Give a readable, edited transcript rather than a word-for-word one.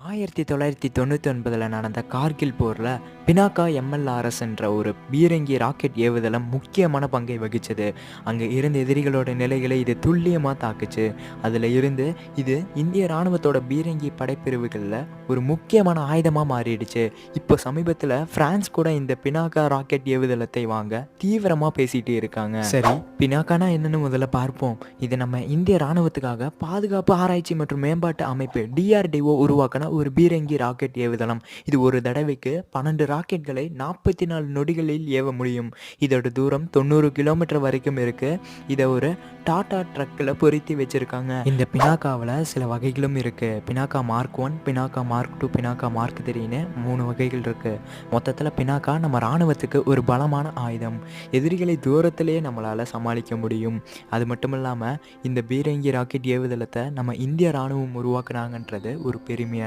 1999 நடந்த கார்கில் போரில் பினாக்கா எம்எல்ஆர்எஸ் என்ற ஒரு பீரங்கி ராக்கெட் ஏவுதளம் முக்கியமான பங்கை வகிச்சது. அங்கே இருந்த எதிரிகளோட நிலைகளை இது துல்லியமாக தாக்குச்சு. அதில் இருந்து இது இந்திய இராணுவத்தோட பீரங்கி படைப்பிரிவுகளில் ஒரு முக்கியமான ஆயுதமாக மாறிடுச்சு. இப்போ சமீபத்தில் பிரான்ஸ் கூட இந்த பினாக்கா ராக்கெட் ஏவுதளத்தை வாங்க தீவிரமாக பேசிட்டு இருக்காங்க. சரி, பினாக்கானா என்னன்னு முதல்ல பார்ப்போம். இது நம்ம இந்திய இராணுவத்துக்காக பாதுகாப்பு ஆராய்ச்சி மற்றும் மேம்பாட்டு அமைப்பு DRDO உருவாக்கின ஒரு பீரங்கி ராக்கெட் ஏவுதளம். இது ஒரு தடவைக்கு 12 ராக்கெட்களை 44 நொடிகளில் ஏவ முடியும். இதோட தூரம் 90 கிலோமீட்டர் வரைக்கும் இருக்கு. இதை ஒரு டாடா ட்ரக்கில் பொருத்தி வச்சிருக்காங்க. இந்த பினாக்காவில் சில வகைகளும் இருக்கு. Pinaka mark 1, Pinaka mark 2, Pinaka mark 3ன்னு 3 வகைகள் இருக்கு. மொத்தத்தில் பினாக்கா நம்ம இராணுவத்துக்கு ஒரு பலமான ஆயுதம். எதிரிகளை தூரத்திலேயே நம்மளால் சமாளிக்க முடியும். அது மட்டும் இல்லாமல் இந்த பீரங்கி ராக்கெட் ஏவுதளத்தை நம்ம இந்திய இராணுவம் உருவாக்குனாங்கன்றது ஒரு பெருமையான